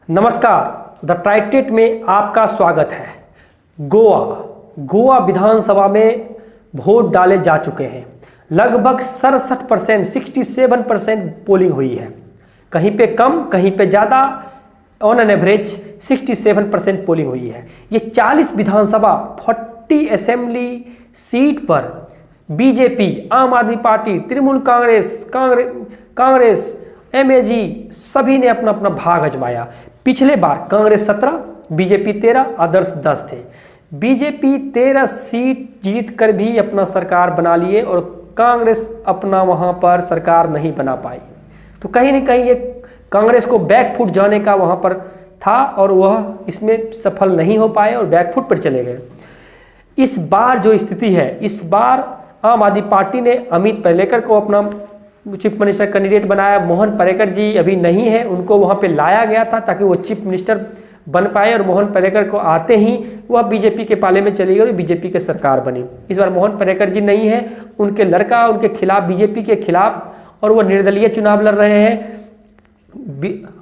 नमस्कार, द ट्राइटेट में आपका स्वागत है। गोवा विधानसभा में वोट डाले जा चुके हैं। लगभग 67%, 67% पोलिंग हुई है। कहीं पे कम, कहीं पे ज़्यादा, ऑन एन एवरेज 67% पोलिंग हुई है। ये 40 विधानसभा, 40 असेंबली सीट पर बीजेपी, आम आदमी पार्टी, तृणमूल कांग्रेस, एमएजी सभी ने अपना अपना भाग आजमाया। पिछले बार कांग्रेस 17, बीजेपी 13, अदर्स 10 थे। बीजेपी 13 सीट जीत कर भी अपना सरकार बना लिए और कांग्रेस अपना वहां पर सरकार नहीं बना पाई। तो कहीं ना कहीं ये कांग्रेस को बैकफुट जाने का वहां पर था और वह इसमें सफल नहीं हो पाए और बैकफुट पर चले गए। इस बार जो स्थिति है, इस बार आम आदमी पार्टी ने अमित पर्रिकर को अपना चीफ मिनिस्टर कैंडिडेट बनाया। मोहन पर्रिकर जी अभी नहीं है, उनको वहां पे लाया गया था ताकि वो चीफ मिनिस्टर बन पाए और मोहन पर्रिकर को आते ही वह बीजेपी के पाले में चली गई और बीजेपी की सरकार बनी। इस बार मोहन पर्रिकर जी नहीं है, उनके लड़का उनके खिलाफ, बीजेपी के खिलाफ, और वो निर्दलीय चुनाव लड़ रहे हैं।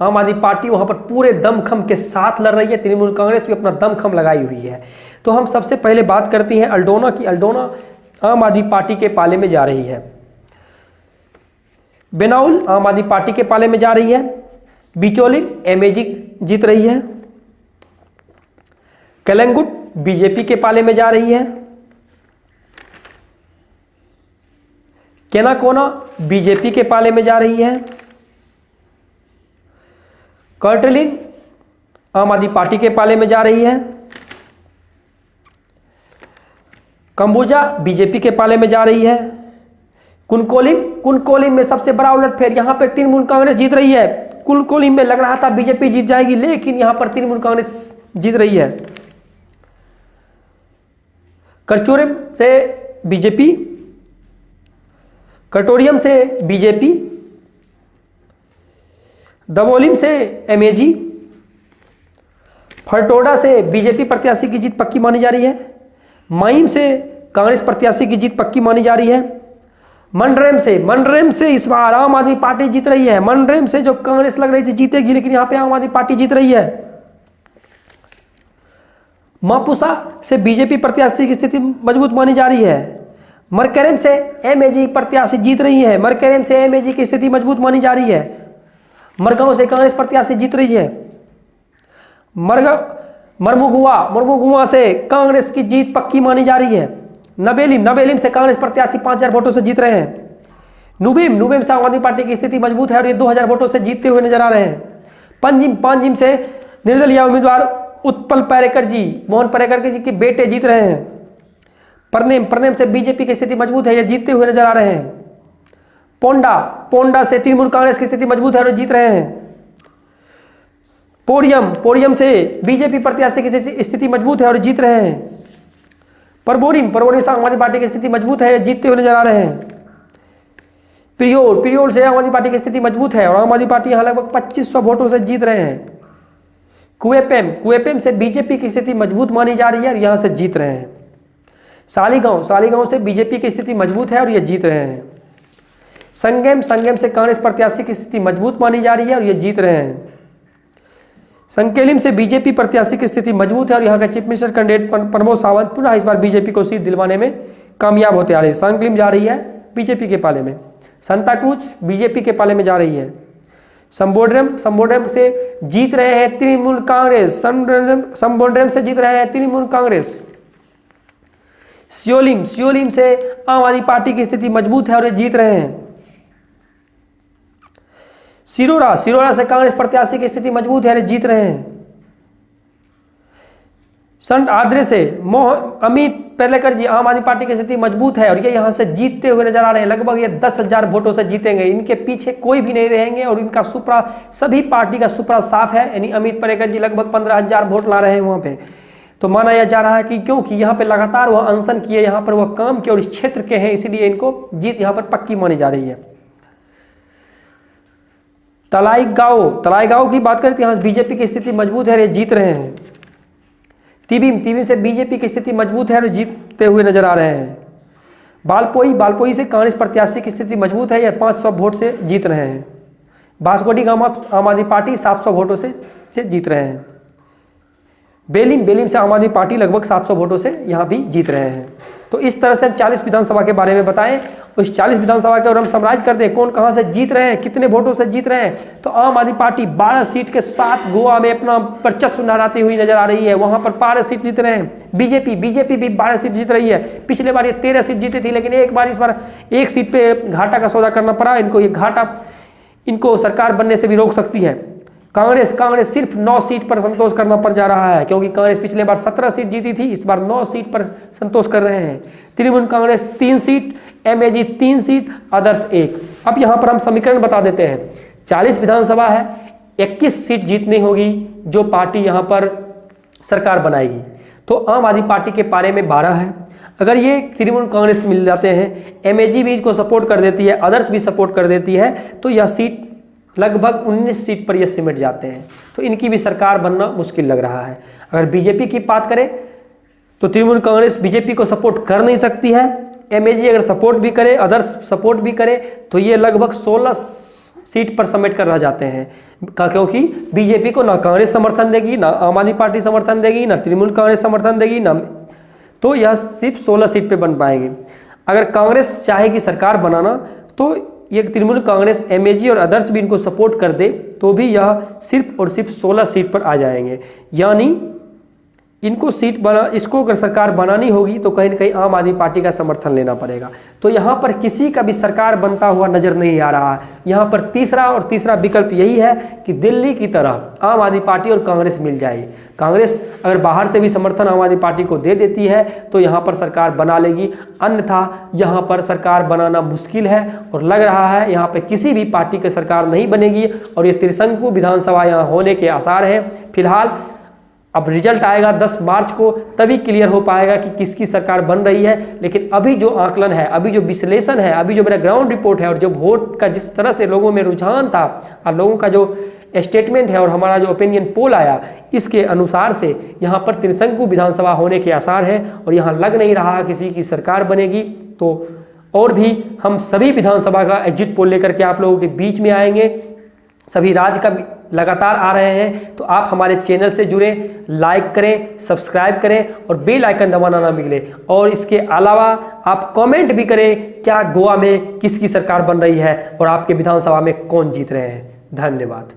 आम आदमी पार्टी वहां पर पूरे दमखम के साथ लड़ रही है। तृणमूल कांग्रेस भी अपना दमखम लगाई हुई है। तो हम सबसे पहले बात करते हैं अल्डोना की। अल्डोना आम आदमी पार्टी के पाले में जा रही है। बेनाउल आम आदमी पार्टी के पाले में जा रही है। बिचौलिम एमएजी जीत रही है। कलंगुट बीजेपी के पाले में जा रही है। केनाकोना बीजेपी के पाले में जा रही है। कर्टलिन आम आदमी पार्टी के पाले में जा रही है। कंबोजा बीजेपी के पाले में जा रही है। कुनकोलिम में सबसे बड़ा उलटफेर, यहां पर तृणमूल कांग्रेस जीत रही है। कुनकोलिम में लग रहा था बीजेपी जीत जाएगी, लेकिन यहां पर तृणमूल कांग्रेस जीत रही है। करचोरिम से बीजेपी, कटोरियम से बीजेपी, दबोलिम से एमएजी, फरटोडा से बीजेपी प्रत्याशी की जीत पक्की मानी जा रही है। माइम से कांग्रेस प्रत्याशी की जीत पक्की मानी जा रही है। मंडरेम से इस बार आम आदमी पार्टी जीत रही है। मंडरेम से जो कांग्रेस लग रही थी जीतेगी, लेकिन यहां पे आम आदमी पार्टी जीत रही है। मापुसा से बीजेपी प्रत्याशी की स्थिति मजबूत मानी जा रही है। मरकरेम से एमएजी प्रत्याशी जीत रही है। मरकरेम से एमएजी की स्थिति मजबूत मानी जा रही है। मरगांव से कांग्रेस प्रत्याशी जीत रही है। मरमुगुआ से कांग्रेस की जीत पक्की मानी जा रही है। नबेलिम से कांग्रेस प्रत्याशी 5000 वोटों से जीत रहे हैं। नुबेम से आम आदमी पार्टी की स्थिति मजबूत है और ये 2000 वोटों से जीतते हुए नजर आ रहे हैं। पांजिम से निर्दलीय उम्मीदवार उत्पल पर्रिकर जी, मोहन पर्रिकर जी के बेटे जीत रहे हैं। परनेम से बीजेपी की स्थिति मजबूत है, ये जीतते हुए नजर आ रहे हैं। पोंडा से तृणमूल कांग्रेस की स्थिति मजबूत है और जीत रहे हैं। पोडियम से बीजेपी प्रत्याशी की स्थिति मजबूत है और जीत रहे हैं। परबोरिम से आम आदमी पार्टी की स्थिति मजबूत है, जीतते हुए नजर आ रहे हैं। पिरियोल से आम आदमी पार्टी की स्थिति मजबूत है और आम आदमी पार्टी यहां लगभग 2500 वोटों से जीत रहे हैं। कुएपेम से बीजेपी की स्थिति मजबूत मानी जा रही है और यहां से जीत रहे हैं। सालीगांव से बीजेपी की स्थिति मजबूत है और ये जीत रहे हैं। संगम से कांग्रेस प्रत्याशी की स्थिति मजबूत मानी जा रही है और ये जीत रहे हैं। संकेलिम से बीजेपी प्रत्याशी की स्थिति मजबूत है और यहाँ का chief minister candidate Pramod Sawant पुनः इस बार बीजेपी को सीट दिलवाने में कामयाब होते आ रहे हैं। संकेलिम जा रही है बीजेपी के पाले में। सांताक्रूज बीजेपी के पाले में जा रही है। संबोड्रम से जीत रहे हैं तृणमूल कांग्रेस। संबोड्रम से जीत रहे हैं तृणमूल कांग्रेस। सियोलिम से आम आदमी पार्टी की स्थिति मजबूत है और ये जीत रहे हैं। सिरोड़ा से कांग्रेस प्रत्याशी की स्थिति मजबूत है, जीत रहे हैं। संत आद्रे से अमित पर्रिकर जी, आम आदमी पार्टी की स्थिति मजबूत है और ये यहां से जीतते हुए नजर आ रहे हैं। लगभग ये 10,000 वोटों से जीतेंगे, इनके पीछे कोई भी नहीं रहेंगे और इनका सुपरा, सभी पार्टी का सुपरा साफ है। यानी अमित पर्रिकर जी लगभग 15,000 वोट ला रहे हैं वहां पे। तो माना यह जा रहा है कि क्योंकि यहाँ पे लगातार वह अनशन किए, यहाँ पर वह काम किए और इस क्षेत्र के हैं, इसीलिए इनको जीत यहाँ पर पक्की मानी जा रही है। तलाईगांव की बात करें तो यहाँ बीजेपी की स्थिति मजबूत है, ये जीत रहे हैं। तिबिम से बीजेपी की स्थिति मजबूत है और जीतते हुए नजर आ रहे हैं। बालपोई से कांग्रेस प्रत्याशी की स्थिति मजबूत है, यह 500 वोट से जीत रहे हैं। बांसकोटी गामा आम आदमी पार्टी 700 वोटों से जीत रहे हैं। बेलिम से आम आदमी पार्टी लगभग 700 वोटों से यहाँ भी जीत रहे हैं। तो इस तरह से हम 40 विधानसभा के बारे में बताएं। उस 40 विधानसभा के और हम समराइज कर दें कौन कहां से जीत रहे हैं, कितने वोटों से जीत रहे हैं। तो आम आदमी पार्टी 12 सीट के साथ गोवा में अपना वर्चस्व लहराती हुई नजर आ रही है, वहां पर 12 सीट जीत रहे हैं। बीजेपी भी 12 सीट जीत रही है। पिछले बार ये 13 सीट जीती थी, लेकिन एक बार इस बार एक सीट पे घाटा का सौदा करना पड़ा इनको। ये घाटा इनको सरकार बनने से भी रोक सकती है। कांग्रेस सिर्फ 9 सीट पर संतोष करना पड़ जा रहा है, क्योंकि कांग्रेस पिछले बार 17 सीट जीती थी, इस बार 9 सीट पर संतोष कर रहे हैं। Trinamool Congress 3 seat, MAG 3 seat, others 1। अब यहाँ पर हम समीकरण बता देते हैं। 40 विधानसभा है, 21 सीट जीतनी होगी जो पार्टी यहाँ पर सरकार बनाएगी। तो आम आदमी पार्टी के पारे में 12 है। अगर ये तृणमूल कांग्रेस मिल जाते हैं, एमएजी भी इसको सपोर्ट कर देती है, अदर्स भी सपोर्ट कर देती है, तो यह सीट लगभग 19 सीट पर ये सिमट जाते हैं। तो इनकी भी सरकार बनना मुश्किल लग रहा है। अगर बीजेपी की बात करें तो तृणमूल कांग्रेस बीजेपी को सपोर्ट कर नहीं सकती है। एमएजी अगर सपोर्ट भी करे, अदर्स सपोर्ट भी करे, तो ये लगभग 16 सीट पर समेट कर रह जाते हैं, क्योंकि बीजेपी को ना कांग्रेस समर्थन देगी, ना आम आदमी पार्टी समर्थन देगी, ना तृणमूल कांग्रेस समर्थन देगी, ना, तो यह सिर्फ 16 सीट पे बन पाएंगे। अगर कांग्रेस चाहेगी सरकार बनाना तो ये तृणमूल कांग्रेस, एमएजी और अदर्स भी इनको सपोर्ट कर दे तो भी यह सिर्फ और सिर्फ 16 सीट पर आ जाएंगे। यानी इनको इसको अगर सरकार बनानी होगी तो कहीं ना कहीं आम आदमी पार्टी का समर्थन लेना पड़ेगा। तो यहाँ पर किसी का भी सरकार बनता हुआ नजर नहीं आ रहा है। यहाँ पर तीसरा विकल्प यही है कि दिल्ली की तरह आम आदमी पार्टी और कांग्रेस मिल जाए। कांग्रेस अगर बाहर से भी समर्थन आम आदमी पार्टी को दे देती है तो यहाँ पर सरकार बना लेगी, अन्यथा यहाँ पर सरकार बनाना मुश्किल है। और लग रहा है यहाँ पर किसी भी पार्टी की सरकार नहीं बनेगी और ये त्रिशंकु विधानसभा यहाँ होने के आसार हैं। फिलहाल अब रिजल्ट आएगा 10 मार्च को, तभी क्लियर हो पाएगा कि किसकी सरकार बन रही है। लेकिन अभी जो आकलन है, अभी जो विश्लेषण है, अभी जो मेरा ग्राउंड रिपोर्ट है और जो वोट का जिस तरह से लोगों में रुझान था और लोगों का जो स्टेटमेंट है और हमारा जो ओपिनियन पोल आया, इसके अनुसार से यहाँ पर त्रिशंकु विधानसभा होने के आसार है और यहाँ लग नहीं रहा किसी की सरकार बनेगी। तो और भी हम सभी विधानसभा का एग्जिट पोल लेकर के आप लोगों के बीच में आएंगे। सभी राज्य का लगातार आ रहे हैं, तो आप हमारे चैनल से जुड़ें, लाइक करें, सब्सक्राइब करें और बेल आइकन दबाना ना भूलें। और इसके अलावा आप कमेंट भी करें क्या गोवा में किसकी सरकार बन रही है और आपके विधानसभा में कौन जीत रहे हैं। धन्यवाद।